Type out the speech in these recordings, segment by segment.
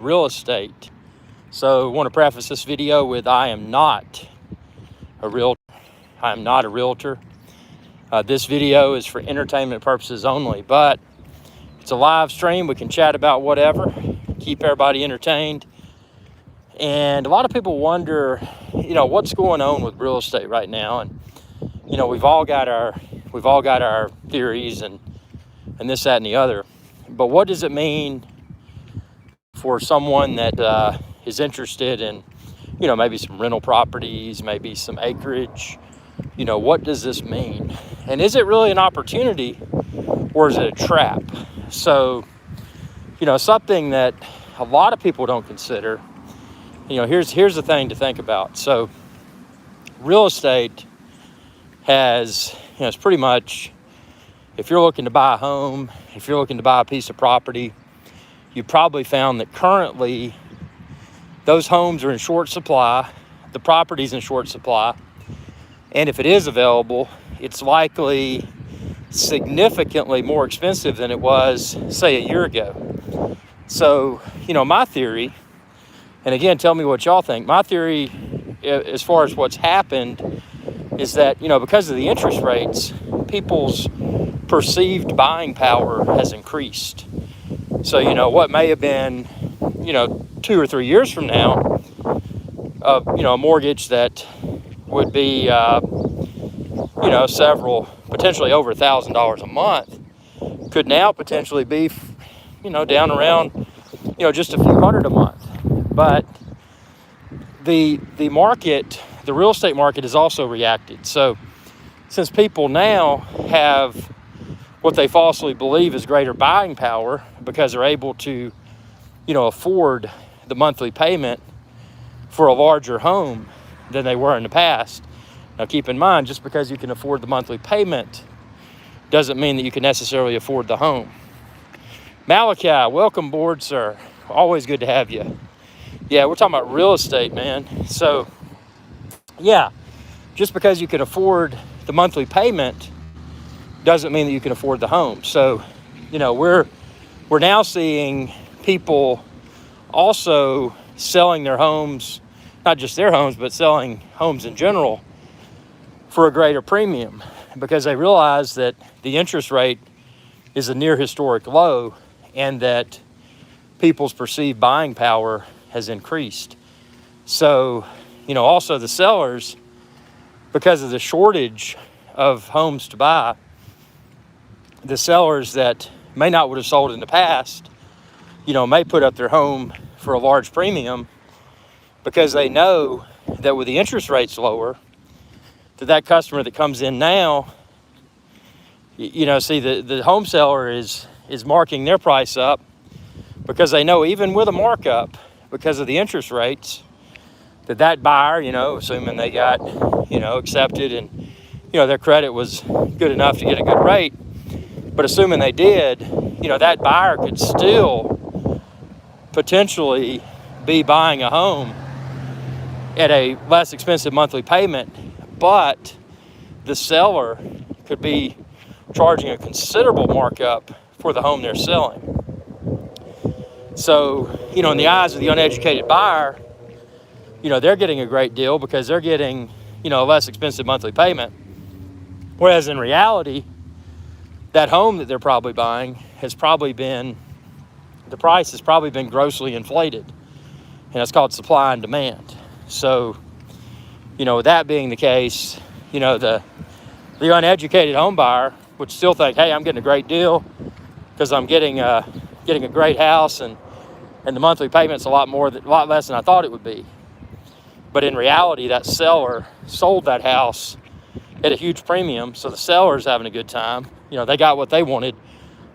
real estate. So I want to preface this video with I am not a realtor. I am not a realtor. This video is for entertainment purposes only, but it's a live stream. We can chat about whatever, keep everybody entertained. And a lot of people wonder, what's going on with real estate right now. And, we've all got our theories and this, that, and the other. But what does it mean for someone that is interested in, maybe some rental properties, maybe some acreage? What does this mean? And is it really an opportunity or is it a trap? So, something that a lot of people don't consider, here's the thing to think about. So real estate has, it's pretty much, if you're looking to buy a home, if you're looking to buy a piece of property, you probably found that currently those homes are in short supply, the property's in short supply, and if it is available, it's likely significantly more expensive than it was, say, a year ago. So, my theory, and again, tell me what y'all think. My theory, as far as what's happened, is that, because of the interest rates, people's perceived buying power has increased. So, what may have been, 2 or 3 years from now, a mortgage that would be, several, potentially over $1,000 a month, could now potentially be, down around, just a few hundred a month. But the market, the real estate market has also reacted. So since people now have what they falsely believe is greater buying power because they're able to, afford the monthly payment for a larger home than they were in the past. Now keep in mind, just because you can afford the monthly payment doesn't mean that you can necessarily afford the home. Malachi, welcome aboard, sir. Always good to have you. Yeah, we're talking about real estate, man. So, yeah, just because you can afford the monthly payment doesn't mean that you can afford the home. So, we're now seeing people also selling their homes, not just their homes, but selling homes in general for a greater premium because they realize that the interest rate is a near historic low and that people's perceived buying power has increased. So, also the sellers, because of the shortage of homes to buy, the sellers that may not would have sold in the past, may put up their home for a large premium because they know that with the interest rates lower, that customer that comes in now, the home seller is marking their price up because they know even with a markup, because of the interest rates, that buyer, assuming they got, accepted and, their credit was good enough to get a good rate, but assuming they did, that buyer could still potentially be buying a home at a less expensive monthly payment, but the seller could be charging a considerable markup for the home they're selling. So, in the eyes of the uneducated buyer, they're getting a great deal because they're getting, a less expensive monthly payment. Whereas in reality, that home that they're probably buying the price has probably been grossly inflated. And it's called supply and demand. So, with that being the case, the uneducated home buyer would still think, hey, I'm getting a great deal because I'm getting a great house and the monthly payment's a lot less than I thought it would be. But in reality, that seller sold that house at a huge premium, so the seller's having a good time. They got what they wanted,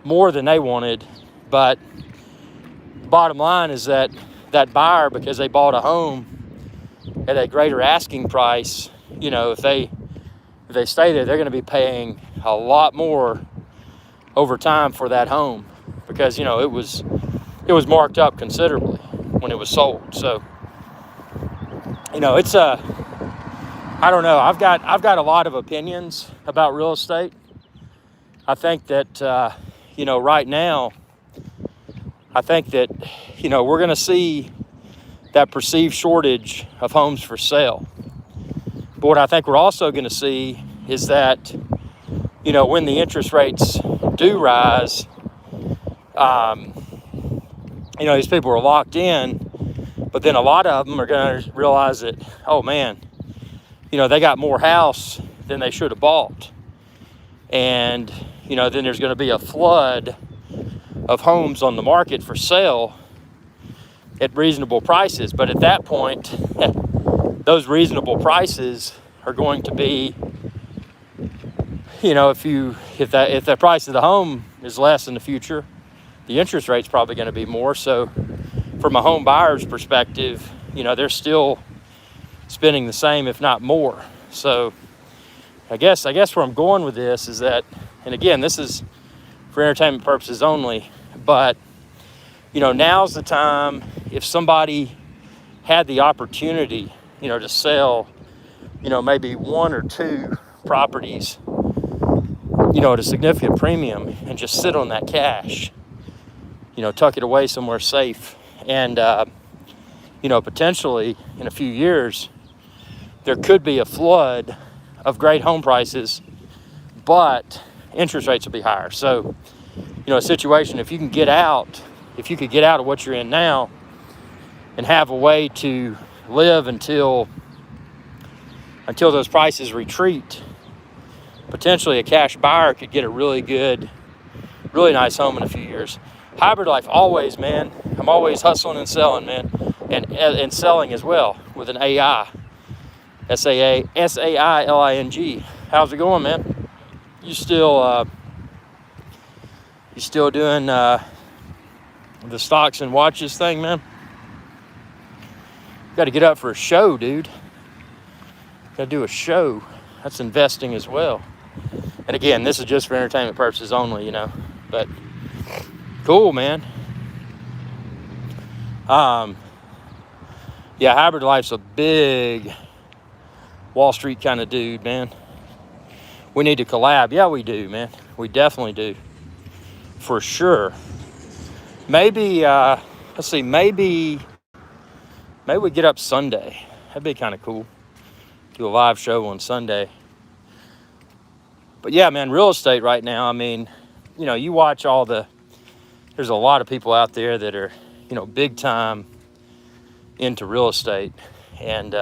more than they wanted. But bottom line is that buyer, because they bought a home at a greater asking price, if they stay there, they're going to be paying a lot more over time for that home because it was marked up considerably when it was sold. So it's I don't know. I've got a lot of opinions about real estate. I think that right now I think that, we're going to see that perceived shortage of homes for sale. But what I think we're also going to see is that, when the interest rates do rise, these people are locked in, but then a lot of them are going to realize that, oh man, they got more house than they should have bought. And, then there's going to be a flood of homes on the market for sale at reasonable prices. But at that point, those reasonable prices are going to be, if the price of the home is less in the future, the interest rate's probably going to be more. So from a home buyer's perspective, they're still spending the same, if not more. So I guess where I'm going with this is that, and again, this is for entertainment purposes only, but now's the time, if somebody had the opportunity, to sell, maybe one or two properties, at a significant premium, and just sit on that cash, tuck it away somewhere safe. And, potentially in a few years, there could be a flood of great home prices, but interest rates will be higher. So, a situation, if you could get out of what you're in now and have a way to live until those prices retreat, potentially a cash buyer could get a really nice home in a few years. Hybrid life, always, man. I'm always hustling and selling, man, and selling as well with an AI, SAILING. How's it going, man? You still doing the stocks and watches thing, man? Got to get up for a show, dude. Got to do a show. That's investing as well. And again, this is just for entertainment purposes only, but cool, man. Hybrid life's a big Wall Street kind of dude, man. We need to collab. Yeah, we do, man. We definitely do. For sure. Maybe, maybe we get up Sunday. That'd be kind of cool. Do a live show on Sunday. But yeah, man, real estate right now, you watch there's a lot of people out there that are, big time into real estate. And,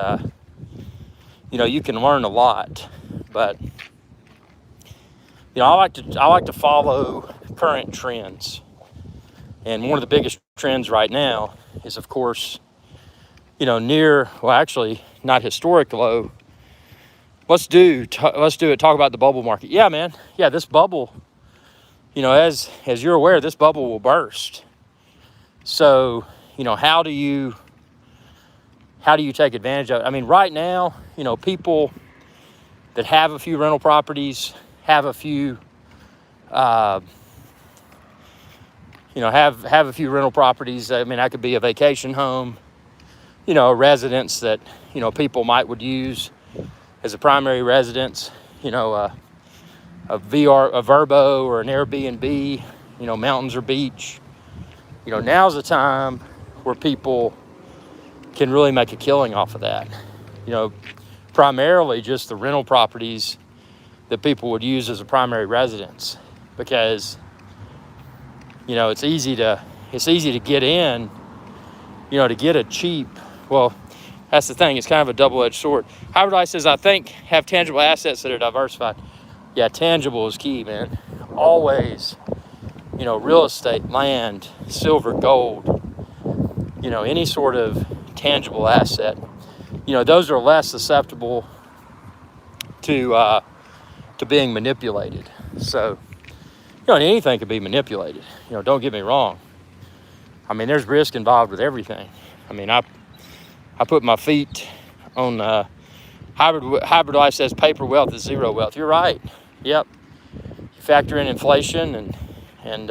you can learn a lot. But, I like to follow current trends. And one of the biggest trends right now is, of course, not historic low. Let's do it. Talk about the bubble market. Yeah, man. Yeah, this bubble, as you're aware, this bubble will burst. So, how do you take advantage of it? Right now, people that have a few rental properties, have a few, have a few rental properties. That could be a vacation home, a residence that, people would use as a primary residence, a Verbo or an Airbnb, mountains or beach. Now's the time where people can really make a killing off of that. Primarily just the rental properties that people would use as a primary residence, because, it's easy to get in, to get a cheap, well, that's the thing. It's kind of a double-edged sword. Hybrid Life says, I think, have tangible assets that are diversified. Yeah, tangible is key, man. Always, real estate, land, silver, gold, any sort of tangible asset. Those are less susceptible to being manipulated. So, anything can be manipulated. Don't get me wrong. There's risk involved with everything. I put my feet on Hybrid Life says paper wealth is zero wealth. You're right. Yep. You factor in inflation and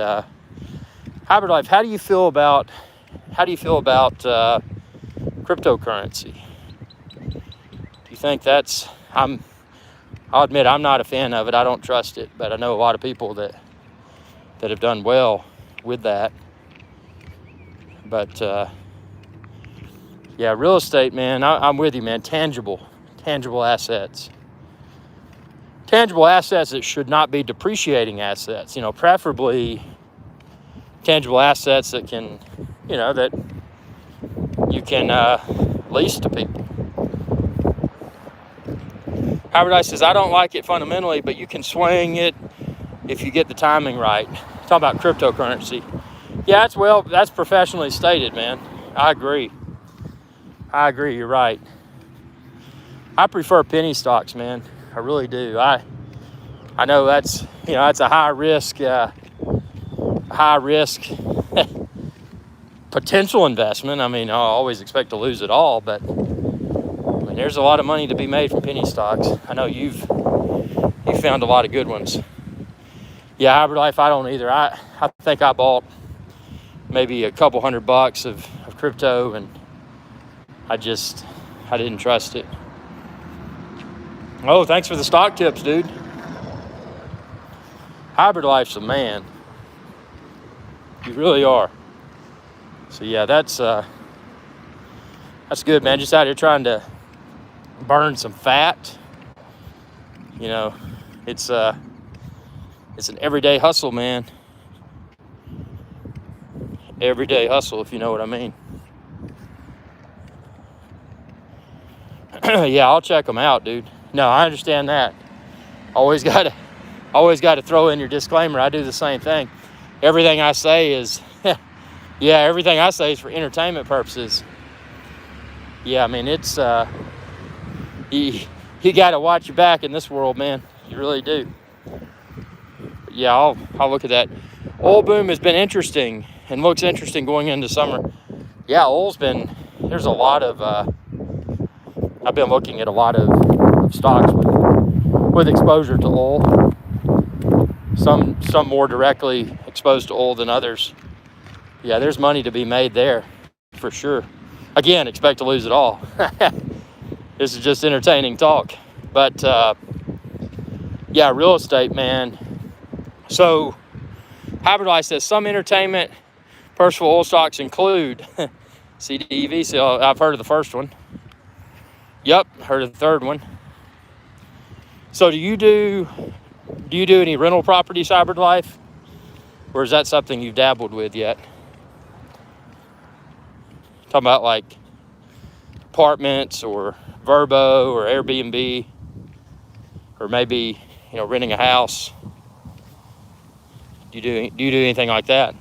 Hybrid Life. How do you feel about cryptocurrency? Do you think that's? I'll admit I'm not a fan of it. I don't trust it, but I know a lot of people that have done well with that. But yeah, real estate, man, I'm with you, man. Tangible assets. Tangible assets that should not be depreciating assets. You know, preferably tangible assets that can, you know, that you can lease to people. Howard Ice says, I don't like it fundamentally, but you can swing it if you get the timing right. Talking about cryptocurrency. Yeah, that's professionally stated, man. I agree. You're right. I prefer penny stocks, man. I really do. I know that's, you know, that's a high risk potential investment. I mean, I always expect to lose it all, but I mean, there's a lot of money to be made from penny stocks. I know you've found a lot of good ones. Yeah, hybrid life, I don't either. I think I bought maybe a couple $100 of crypto, and I didn't trust it. Oh, thanks for the stock tips, dude. Hybrid life's a man. You really are. So yeah, that's good, man. Just out here trying to burn some fat. You know, it's an everyday hustle, man. Everyday hustle, if you know what I mean. Yeah, I'll check them out, dude. No, I understand that. Always got to throw in your disclaimer. I do the same thing. Everything I say is, everything I say is for entertainment purposes. Yeah, I mean, it's, you got to watch your back in this world, man. You really do. But yeah, I'll look at that. Oil boom has been interesting and looks interesting going into summer. Yeah, there's a lot of, I've been looking at a lot of stocks with exposure to oil. Some more directly exposed to oil than others. Yeah, there's money to be made there for sure. Again, expect to lose it all. This is just entertaining talk. But yeah, real estate, man. So Hybrid Life says some entertainment purposeful oil stocks include CDEV. So I've heard of the first one. Yep, heard of the third one. So do you do any rental properties, Hybrid Life? Or is that something you've dabbled with yet? Talking about like apartments or Verbo or Airbnb, or maybe, you know, renting a house. Do you do anything like that?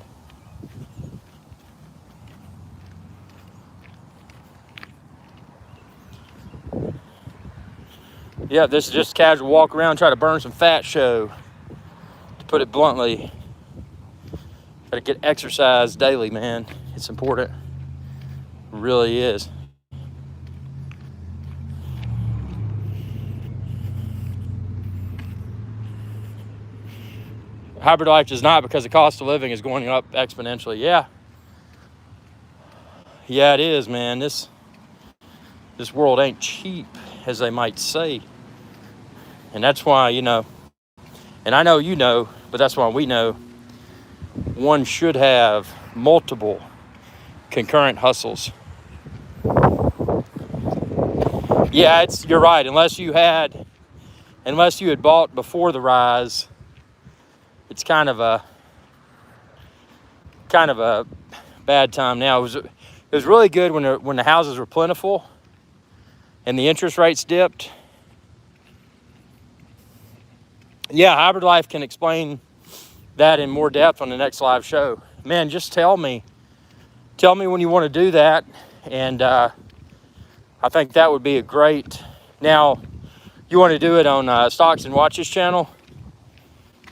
Yeah, this is just a casual walk around, try to burn some fat show. To put it bluntly, gotta get exercise daily, man. It's important. It really is. Hybrid life does not, because the cost of living is going up exponentially. Yeah, it is, man. This world ain't cheap, as they might say. And that's why, you know, and I know you know, but that's why we know one should have multiple concurrent hustles. Yeah, you're right. Unless you had bought before the rise, it's kind of a bad time now. It was really good when the houses were plentiful and the interest rates dipped. Yeah, Hybrid Life can explain that in more depth on the next live show. Man, just tell me when you want to do that, and I think that would be a great. Now, you want to do it on Stocks and Watches channel?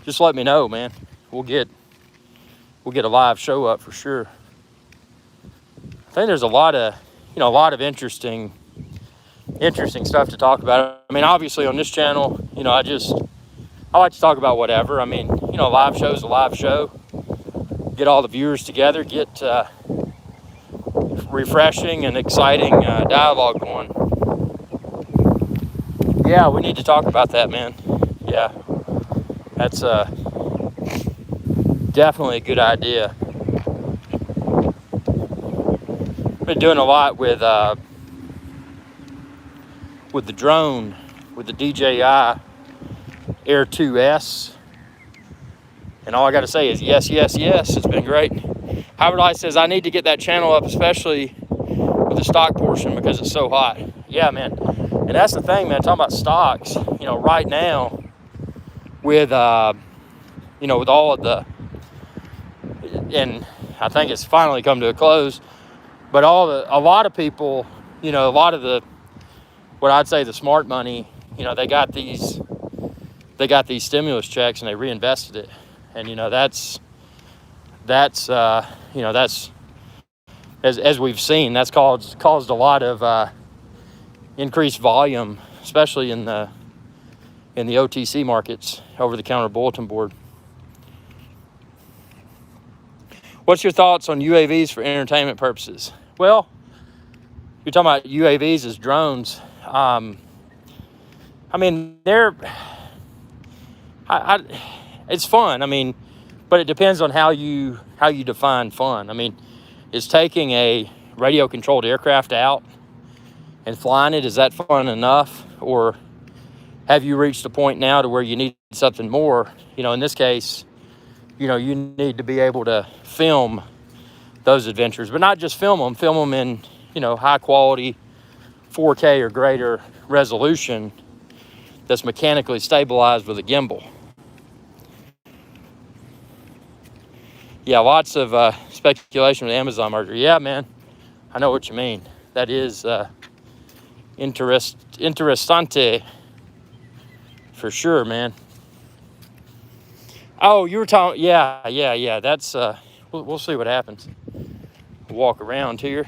Just let me know, man. We'll get a live show up for sure. I think there's a lot of interesting stuff to talk about. I mean, obviously on this channel, you know, I like to talk about whatever. I mean, you know, a live show is a live show. Get all the viewers together, get refreshing and exciting dialogue going. Yeah, we need to talk about that, man. Yeah, that's definitely a good idea. been doing a lot with the drone, with the DJI Air 2S. And all I got to say is yes, yes, yes. It's been great. Howard Light says, I need to get that channel up, especially with the stock portion, because it's so hot. Yeah, man. And that's the thing, man. Talking about stocks, you know, right now with, you know, with all of the, and I think it's finally come to a close, but a lot of people, you know, a lot of the, what I'd say the smart money, you know, they got these stimulus checks and they reinvested it. And, you know, that's you know, that's, as we've seen, that's caused a lot of increased volume, especially in the OTC markets, over-the-counter bulletin board. What's your thoughts on UAVs for entertainment purposes? Well, you're talking about UAVs as drones. I mean, it's fun. I mean, but it depends on how you define fun. I mean, is taking a radio-controlled aircraft out and flying it, is that fun enough? Or have you reached a point now to where you need something more? You know, in this case, you know, you need to be able to film those adventures, but not just film them in, you know, high quality 4K or greater resolution that's mechanically stabilized with a gimbal. Yeah, lots of speculation with the Amazon merger. Yeah, man, I know what you mean. That is interessante for sure, man. Oh, you were talking, yeah. That's, we'll see what happens. Walk around here.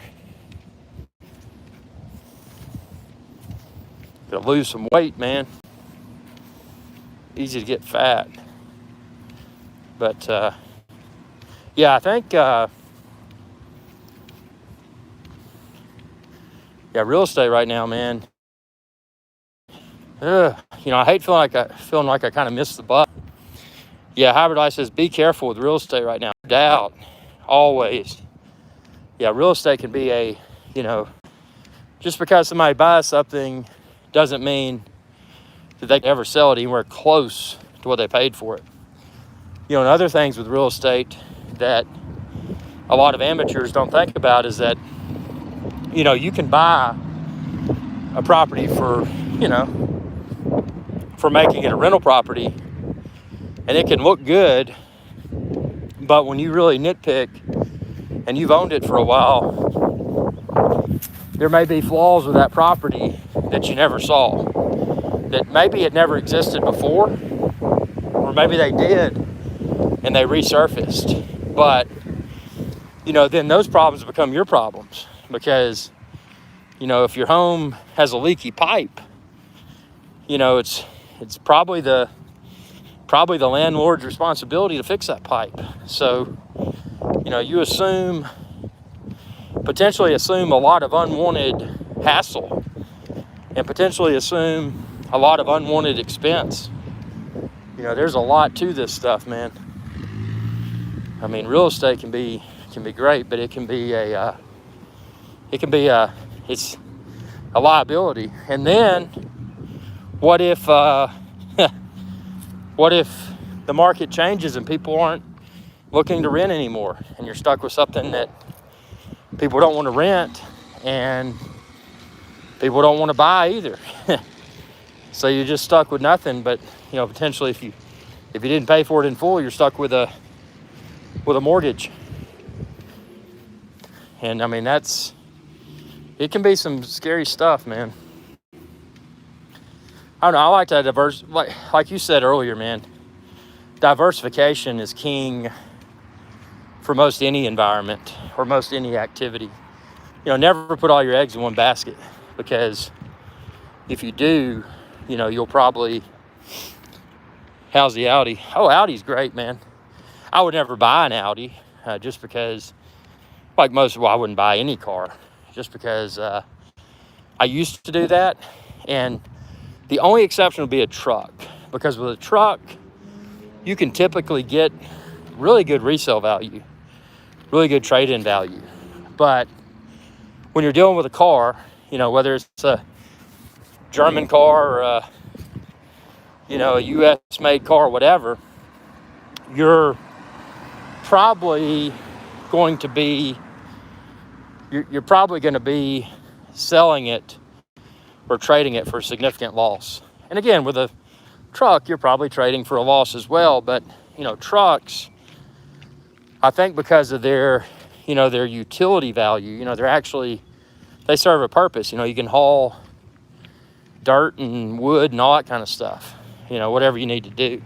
Gotta lose some weight, man. Easy to get fat. But, yeah, I think, yeah, real estate right now, man. You know, I hate feeling like I kind of missed the bus. Yeah, Hybrid Eye says, be careful with real estate right now. No doubt, always. Yeah, real estate can be a, you know, just because somebody buys something doesn't mean that they can ever sell it anywhere close to what they paid for it. You know, and other things with real estate that a lot of amateurs don't think about is that, you know, you can buy a property for, you know, for making it a rental property, and it can look good, but when you really nitpick and you've owned it for a while, there may be flaws with that property that you never saw, that maybe it never existed before, or maybe they did and they resurfaced. But, you know, then those problems become your problems, because, you know, if your home has a leaky pipe, you know, it's probably the landlord's responsibility to fix that pipe. So, you know, you potentially assume a lot of unwanted hassle, and potentially assume a lot of unwanted expense. You know, there's a lot to this stuff, man. I mean, real estate can be great, but it's a liability. And then what if the market changes and people aren't looking to rent anymore, and you're stuck with something that people don't want to rent and people don't want to buy either? So you're just stuck with nothing. But, you know, potentially if you didn't pay for it in full, you're stuck with a mortgage. And I mean, it can be some scary stuff, man. I don't know, I like to like you said earlier, man, diversification is king for most any environment or most any activity. You know, never put all your eggs in one basket, because if you do, you know, you'll probably, how's the Audi? Oh, Audi's great, man. I would never buy an Audi just because, I wouldn't buy any car just because I used to do that. And the only exception would be a truck, because with a truck, you can typically get really good resale value, really good trade-in value. But, when you're dealing with a car, you know, whether it's a German car or a, you know, a US made car or whatever, you're probably going to be you're probably going to be selling it or trading it for a significant loss. And again, with a truck, you're probably trading for a loss as well. But, you know, trucks, I think because of their, you know, their utility value, you know, they serve a purpose. You know, you can haul dirt and wood and all that kind of stuff, you know, whatever you need to do.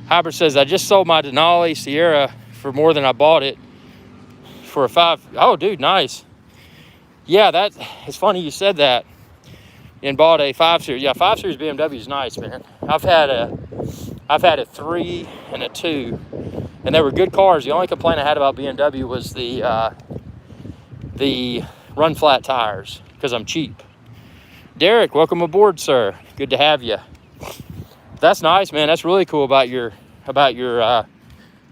Hybrid says, I just sold my Denali Sierra for more than I bought it for a 5. Oh, dude, nice. Yeah, it's funny you said that. And bought a 5 Series. Yeah, 5 Series BMW is nice, man. I've had a 3 and a 2, and they were good cars. The only complaint I had about BMW was the run flat tires, because I'm cheap. Derek, welcome aboard, sir. Good to have you. That's nice, man. That's really cool about your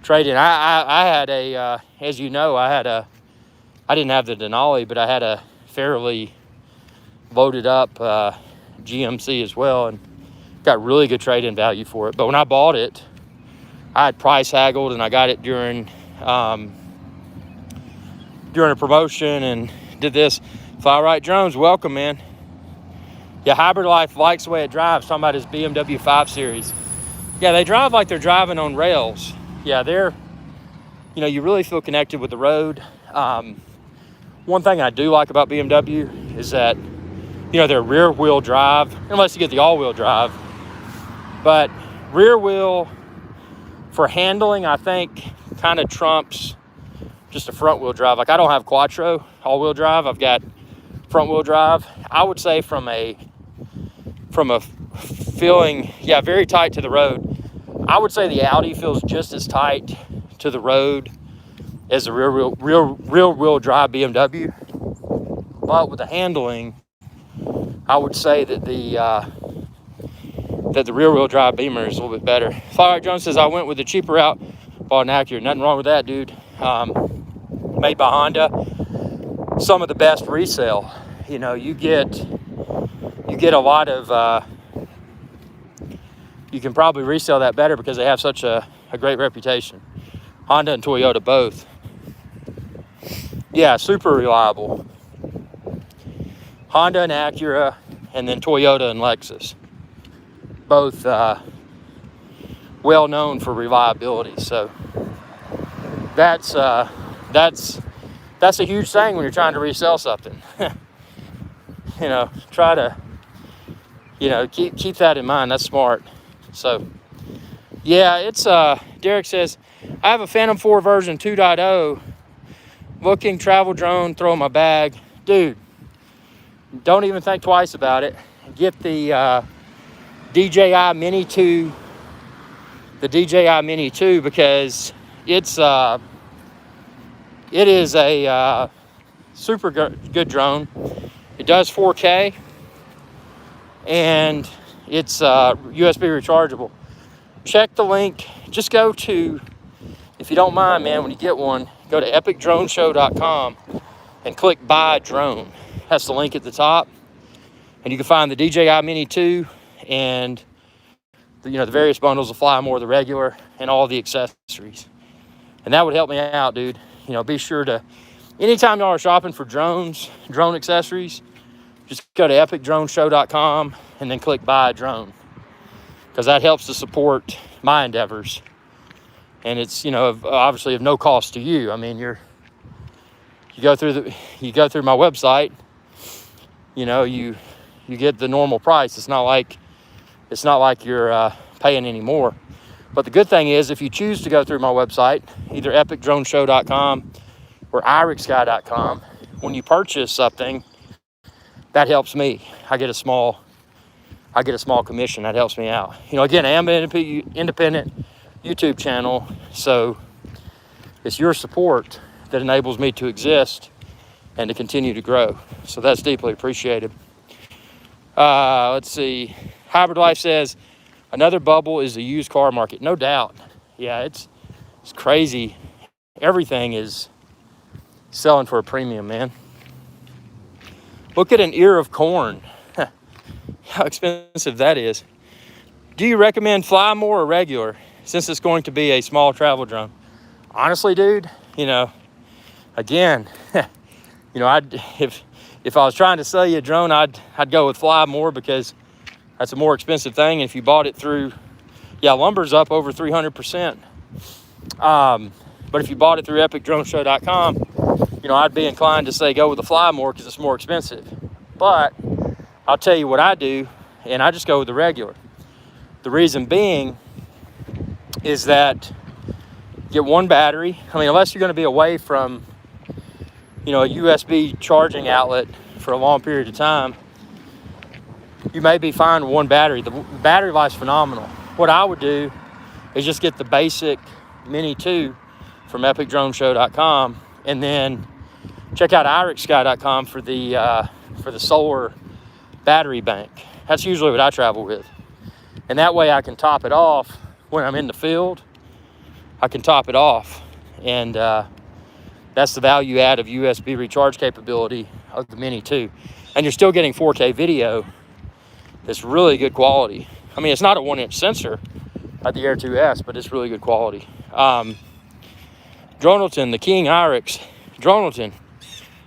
trading. I had a as you know, I didn't have the Denali, but I had a fairly loaded up GMC as well, and got really good trade-in value for it. But when I bought it, I had price haggled, and I got it during a promotion and did this. Fly Right Drones, welcome, man. Yeah, Hybrid Life likes the way it drives. Talking about his BMW 5 Series. Yeah, they drive like they're driving on rails. Yeah, you know, you really feel connected with the road. One thing I do like about BMW is that, you know, they're rear wheel drive, unless you get the all wheel drive. But rear wheel for handling, I think, kind of trumps just a front wheel drive. Like, I don't have Quattro all wheel drive. I've got front wheel drive. I would say from a feeling, yeah, very tight to the road. I would say the Audi feels just as tight to the road as the rear wheel drive BMW. But with the handling, I would say that the rear wheel drive Beamer is a little bit better. Fire Jones says, I went with the cheaper route, bought an Acura. Nothing wrong with that, dude. Made by Honda. Some of the best resale. You know, you get a lot of, you can probably resell that better because they have such a great reputation. Honda and Toyota both. Yeah, super reliable. Honda and Acura, and then Toyota and Lexus. Both well known for reliability. So that's a huge thing when you're trying to resell something. You know, try to, you know, keep that in mind. That's smart. So yeah, it's Derek says, I have a Phantom 4 version 2.0 looking travel drone, throw in my bag. Dude, don't even think twice about it. Get the DJI Mini 2, because it is a super good drone. It does 4K, and it's USB rechargeable. Check the link. Just go to, if you don't mind, man, when you get one, go to epicdroneshow.com and click buy drone. That's the link at the top, and you can find the DJI Mini 2 and the various bundles of Fly More, the regular, and all the accessories. And that would help me out, dude. You know, be sure to, anytime y'all are shopping for drone accessories, just go to epicdroneshow.com and then click buy a drone, because that helps to support my endeavors. And it's, you know, obviously of no cost to you. I mean, you go through my website, you know, you get the normal price. It's not like you're paying any more. But the good thing is, if you choose to go through my website, either epicdroneshow.com or irixguy.com, when you purchase something, that helps me. I get a small commission. That helps me out. You know, again, I am an independent YouTube channel, so it's your support that enables me to exist and to continue to grow. So that's deeply appreciated. Let's see. Hybrid Life says, another bubble is the used car market. No doubt. Yeah, it's crazy. Everything is selling for a premium, man. Look at an ear of corn. How expensive that is. Do you recommend fly more or regular, since it's going to be a small travel drone? Honestly, dude, again, if I was trying to sell you a drone, I'd go with fly more, because that's a more expensive thing. And if you bought it through, lumber's up over 300%. But if you bought it through epicdroneshow.com, I'd be inclined to say go with the fly more, because it's more expensive. But I'll tell you what I do, and I just go with the regular. The reason being is that get one battery. Unless you're going to be away from, a USB charging outlet for a long period of time, you may be fine with one battery. The battery life's phenomenal. What I would do is just get the basic Mini 2 from epicdroneshow.com, and then check out irixsky.com for the solar battery bank. That's usually what I travel with. And that way I can top it off when I'm in the field. I can top it off. And that's the value add of USB recharge capability of the Mini 2. And you're still getting 4K video that's really good quality. It's not a 1-inch sensor like the Air 2S, but it's really good quality. Dronalton, the King Irix. Dronalton,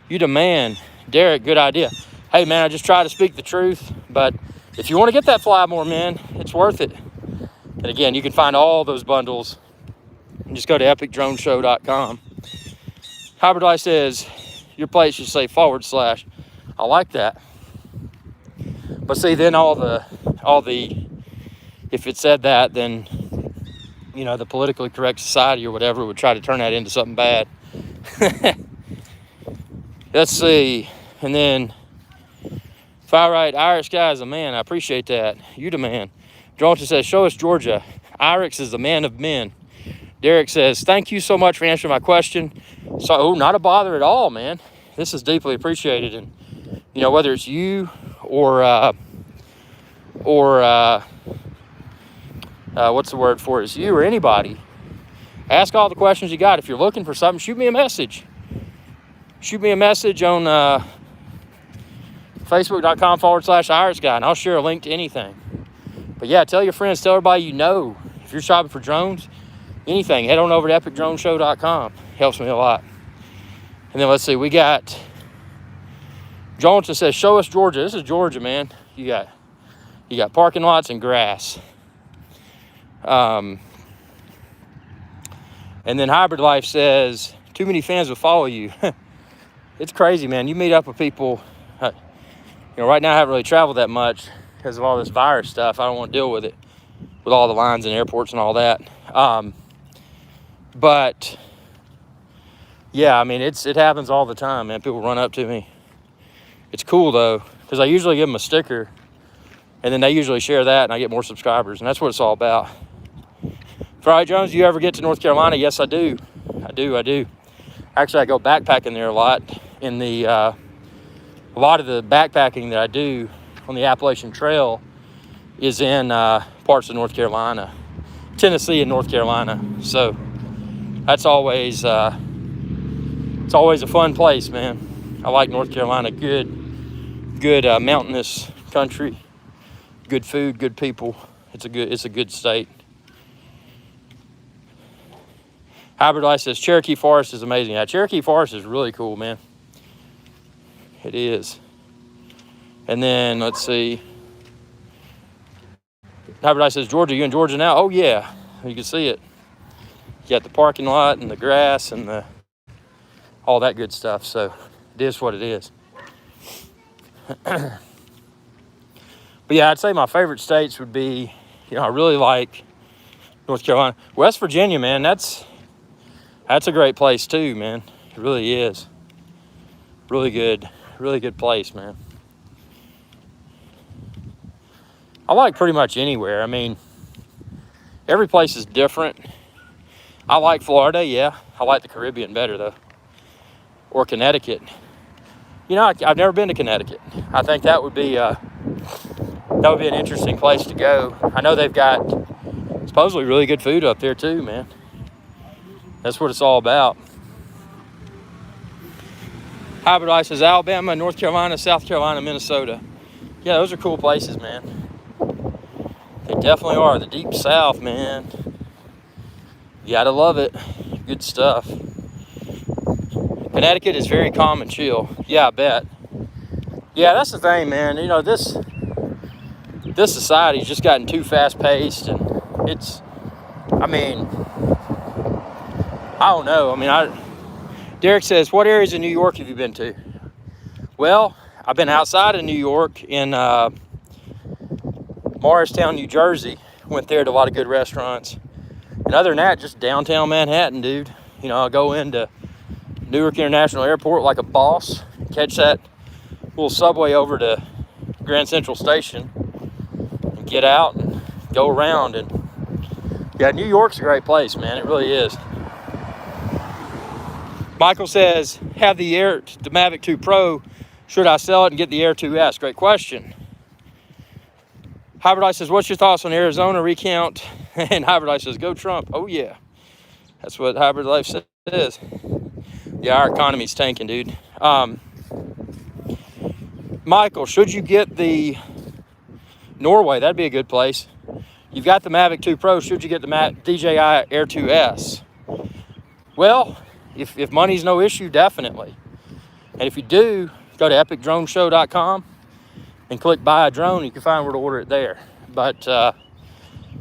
you the man. Derek, good idea. Hey, man, I just try to speak the truth. But if you want to get that fly more, man, it's worth it. And again, you can find all those bundles. And just go to epicdroneshow.com. Hybrid Life says, your place should say /. I like that. But see, then all the, if it said that, then, the politically correct society or whatever would try to turn that into something bad. Let's see. And then, Fire Right, Irish guy is a man. I appreciate that. You the man. Dronalton says, show us Georgia. Irix is the man of men. Derek says, thank you so much for answering my question. So, not a bother at all, man. This is deeply appreciated. And, whether it's you or what's the word for it? It's you or anybody. Ask all the questions you got. If you're looking for something, shoot me a message. Shoot me a message on facebook.com/Irish guy, and I'll share a link to anything. But yeah, tell your friends, tell everybody if you're shopping for drones, anything, head on over to epicdroneshow.com. Helps me a lot. And then let's see, we got Johnson says, show us Georgia. This is Georgia, man. You got parking lots and grass. And then Hybrid Life says, too many fans will follow you. It's crazy, man. You meet up with people. Right now I haven't really traveled that much because of all this virus stuff. I don't want to deal with it, with all the lines and airports and all that. But yeah, it happens all the time, man. People run up to me. It's cool though, because I usually give them a sticker, and then they usually share that, and I get more subscribers, and that's what it's all about. Friday Jones, do you ever get to North Carolina? Yes, I do. I do. Actually, I go backpacking there a lot. A lot of the backpacking that I do on the Appalachian Trail is in parts of North Carolina, Tennessee and North Carolina. So that's always it's always a fun place, man. I like North Carolina. Good mountainous country, good food, good people. It's a good state. Hybrid Life says Cherokee Forest is amazing. Yeah, Cherokee Forest is really cool, man. It is. And then let's see. Hybrid Life says, Georgia, you in Georgia now? Oh yeah, you can see it. You got the parking lot and the grass and all that good stuff. So it is what it is. But yeah, I'd say my favorite states would be, I really like North Carolina. West Virginia, man, that's a great place too, man. It really is. Really good place, man. I like pretty much anywhere. Every place is different. I like Florida, yeah. I like the Caribbean better though. Or Connecticut. I've never been to Connecticut. I think that would be an interesting place to go. I know they've got supposedly really good food up there too, man. That's what it's all about. Hybrid says Alabama, North Carolina, South Carolina, Minnesota. Yeah, those are cool places, man. They definitely are. The Deep South, man. You gotta love it. Good stuff. Connecticut is very calm and chill. Yeah, I bet. Yeah, that's the thing, man. You know, this society's just gotten too fast-paced, and it's, I mean, I don't know. I mean, Derek says, what areas of New York have you been to? Well, I've been outside of New York in Morristown, New Jersey. Went there to a lot of good restaurants. And other than that, just downtown Manhattan, dude. You know, I go into Newark International Airport like a boss, catch that little subway over to Grand Central Station, and get out and go around. And yeah, New York's a great place, man. It really is. Michael says, have the Mavic 2 Pro. Should I sell it and get the Air 2S? Great question. Hybrid says, what's your thoughts on Arizona recount? And Hybrid says, go Trump. Oh, yeah. That's what Hybrid Life says. Yeah, our economy's tanking, dude. Michael, should you get the Norway? That'd be a good place. You've got the Mavic 2 Pro. Should you get the DJI Air 2S? Well, if money's no issue, definitely. And if you do, go to epicdroneshow.com and click buy a drone. You can find where to order it there. But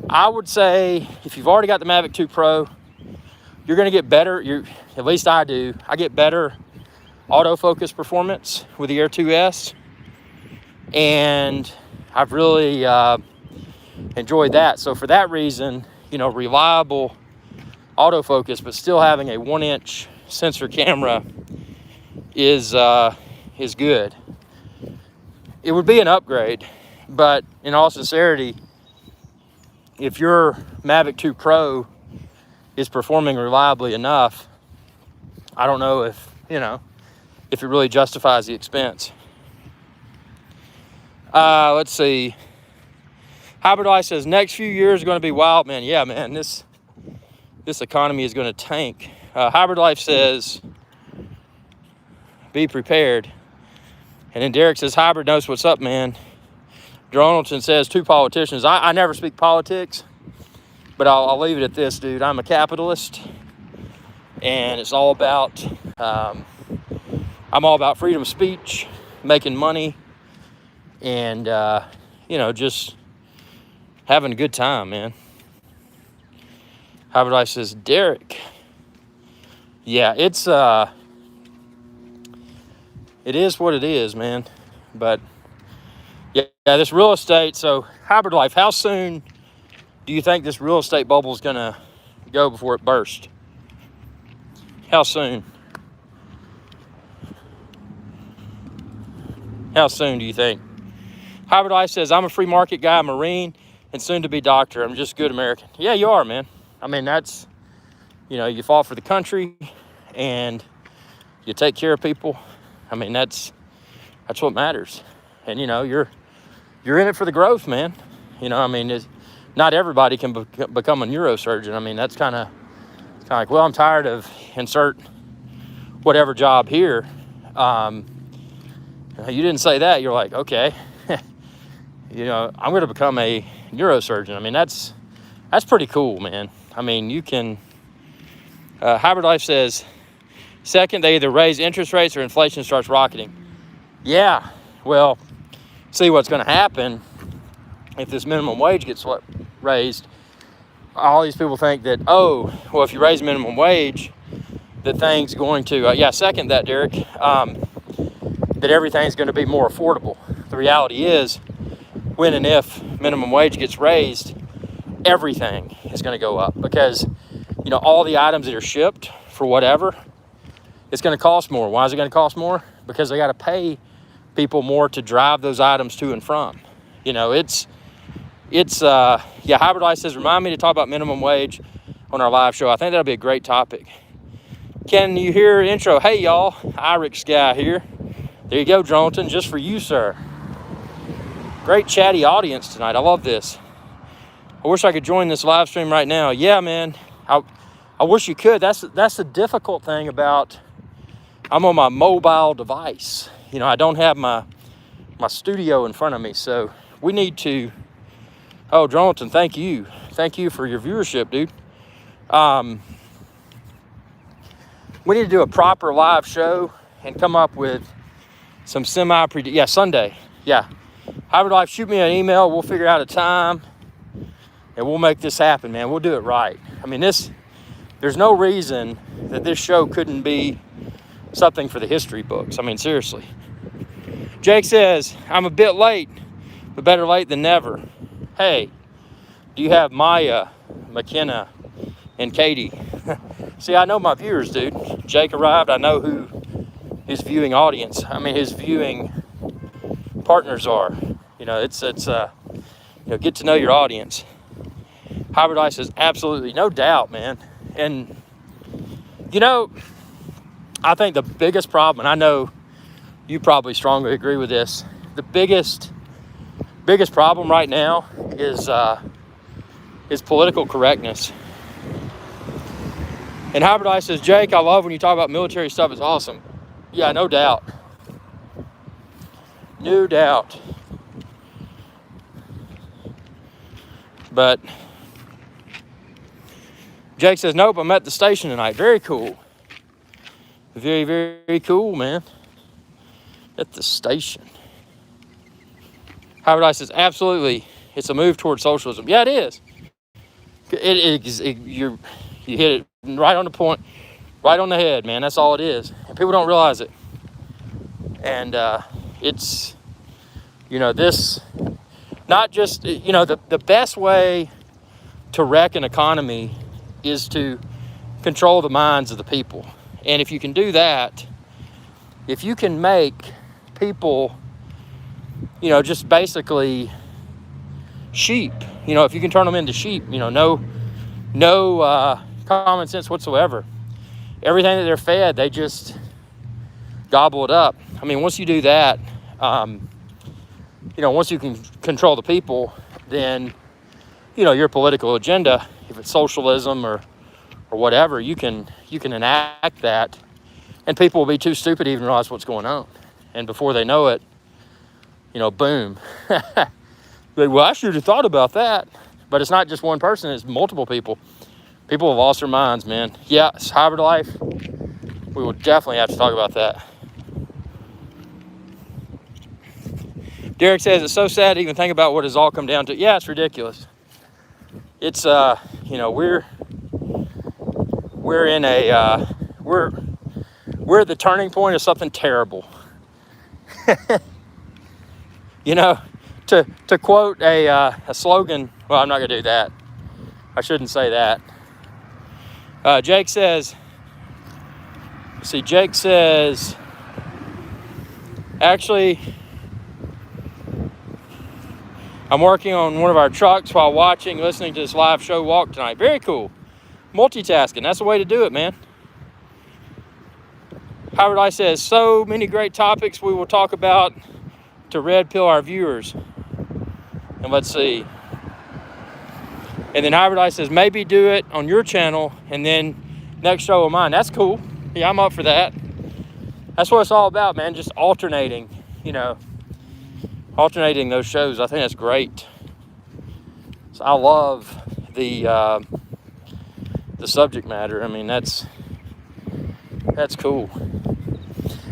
I would say if you've already got the Mavic 2 Pro, you're going to get better. At least I do. I get better autofocus performance with the Air 2S. And I've really enjoyed that. So for that reason, you know, reliable autofocus, but still having a 1-inch sensor camera is good. It would be an upgrade, but in all sincerity, if your Mavic 2 Pro is performing reliably enough, I don't know if it really justifies the expense. Let's see. Hybrid says, next few years are going to be wild, man. Yeah, man, this economy is going to tank. Hybrid Life says, be prepared. And then Derek says, Hybrid knows what's up, man. Dronaldson says, two politicians. I never speak politics, but I'll leave it at this, dude. I'm a capitalist, and it's all about, I'm all about freedom of speech, making money, and, just having a good time, man. Hybrid Life says, Derek. Yeah, it is what it is, man. But yeah, this real estate. So Hybrid Life, how soon do you think this real estate bubble is gonna go before it bursts? How soon? How soon do you think? Hybrid Life says, I'm a free market guy, Marine, and soon to be doctor. I'm just a good American. Yeah, you are, man. I mean, that's, you fought for the country and you take care of people. I mean, that's what matters. And, you're in it for the growth, man. Not everybody can become a neurosurgeon. I mean, that's kind of like, well, I'm tired of insert whatever job here. You didn't say that. You're like, okay, I'm going to become a neurosurgeon. I mean, that's pretty cool, man. I mean, you can, Hybrid Life says, second, they either raise interest rates or inflation starts rocketing. Yeah, well, see what's going to happen if this minimum wage gets raised. All these people think that, if you raise minimum wage, that things going to, second that, Derek, that everything's going to be more affordable. The reality is, when and if minimum wage gets raised, everything is going to go up because, all the items that are shipped for whatever, it's going to cost more. Why is it going to cost more? Because they got to pay people more to drive those items to and from. Hybrid Life says, remind me to talk about minimum wage on our live show. I think that'll be a great topic. Can you hear intro? Hey, y'all, Irix guy here. There you go, Dronton, just for you, sir. Great chatty audience tonight. I love this. I wish I could join this live stream right now. Yeah, man. I wish you could. That's the difficult thing about I'm on my mobile device. You know, I don't have my studio in front of me, so we need to. Oh, Jonathan, thank you for your viewership, dude. We need to do a proper live show and come up with some Sunday. Yeah. Hybrid Life, shoot me an email. We'll figure out a time and we'll make this happen, man. We'll do it right. I mean, there's no reason that this show couldn't be something for the history books. I mean, seriously. Jake says, I'm a bit late, but better late than never. Hey, do you have Maya, McKenna, and Katie? See, I know my viewers, dude. Jake arrived. I know who his viewing audience, his viewing partners are. You know, it's get to know your audience. Hybrid Ice says, absolutely, no doubt, man. And, you know, I think the biggest problem, and I know you probably strongly agree with this, the biggest problem right now is political correctness. And Hybrid Ice says, Jake, I love when you talk about military stuff. It's awesome. Yeah, no doubt. No doubt. But Jake says, nope, I'm at the station tonight. Very cool. Very, very cool, man. At the station. Hybrid Ice says, absolutely. It's a move towards socialism. Yeah, it is. You hit it right on the point, right on the head, man. That's all it is. And people don't realize it. And it's, this, not just, the best way to wreck an economy is to control the minds of the people. And if you can do that, if you can make people, just basically sheep, if you can turn them into sheep, no common sense whatsoever. Everything that they're fed, they just gobble it up. I mean, once you do that, once you can control the people, then, your political agenda, if it's socialism or whatever, you can enact that, and people will be too stupid to even realize what's going on. And before they know it, boom. Well, I should have thought about that. But it's not just one person, it's multiple people. People have lost their minds, man. Yeah, it's Hybrid Life. We will definitely have to talk about that. Derek says, it's so sad to even think about what it's all come down to. Yeah, it's ridiculous. It's, we're in a, we're at the turning point of something terrible. To quote a slogan, well, I'm not going to do that. I shouldn't say that. Jake says, actually, I'm working on one of our trucks while listening to this live show walk tonight. Very cool. Multitasking, that's the way to do it, man. Howard I says, so many great topics we will talk about to red pill our viewers. And let's see. And then Hybrid Ice says, maybe do it on your channel and then next show of mine. That's cool. Yeah, I'm up for that. That's what it's all about, man. Just alternating, alternating those shows. I think that's great. So I love the subject matter. I mean, that's cool.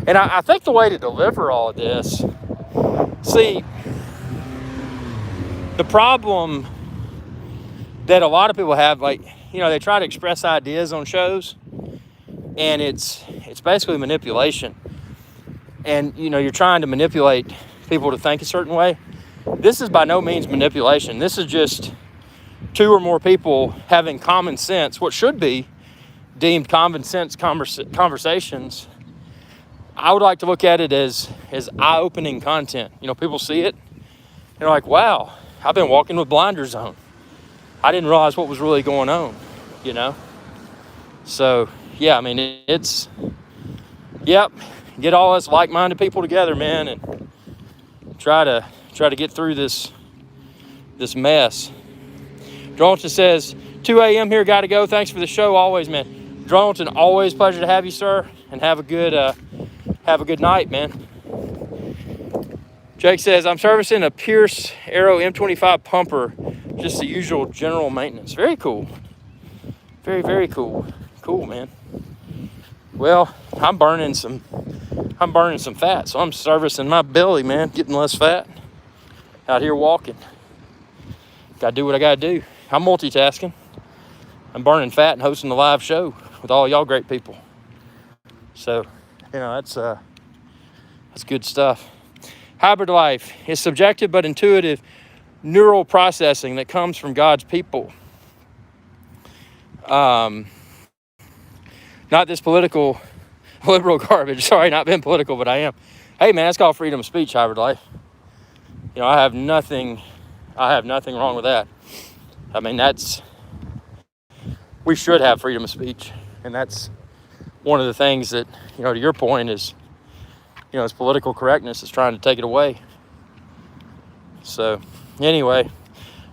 And I think the way to deliver all of this, see, the problem that a lot of people have, they try to express ideas on shows, and it's basically manipulation. And, you're trying to manipulate people to think a certain way. This is by no means manipulation. This is just two or more people having common sense, what should be deemed common sense conversations. I would like to look at it as eye-opening content. People see it, and they're like, wow, I've been walking with blinders on. I didn't realize what was really going on, So, yeah, I mean, get all us like-minded people together, man, and try to get through this mess. Drolton says, 2 a.m. here, got to go. Thanks for the show always, man. Drolton, always pleasure to have you, sir, and have a good have a good night, man. Jake says, I'm servicing a Pierce Aero M25 pumper. Just the usual general maintenance. Very cool. Very, very cool. Cool, man. Well, I'm burning some fat, so I'm servicing my belly, man, getting less fat. Out here walking. Gotta do what I gotta do. I'm multitasking. I'm burning fat and hosting a live show with all y'all great people. So, you know, that's good stuff. Hybrid life is subjective but intuitive neural processing that comes from God's people. Not this political, liberal garbage. Sorry, not being political, but I am. Hey, man, that's called freedom of speech, hybrid life. You know, I have nothing wrong with that. I mean, we should have freedom of speech. And that's one of the things that, you know, to your point is, you know, it's political correctness is trying to take it away. So anyway,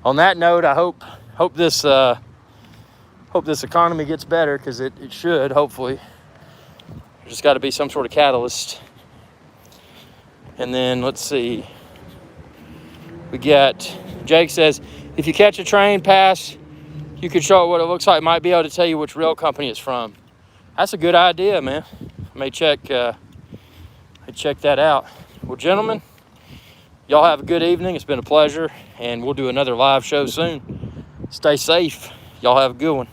on that note, I hope this economy gets better, because it should, hopefully. There's just got to be some sort of catalyst. And then let's see. We got, Jake says, if you catch a train pass, you could show it what it looks like. Might be able to tell you which rail company it's from. That's a good idea, man. I may check that out. Well, gentlemen, y'all have a good evening. It's been a pleasure, and we'll do another live show soon. Stay safe. Y'all have a good one.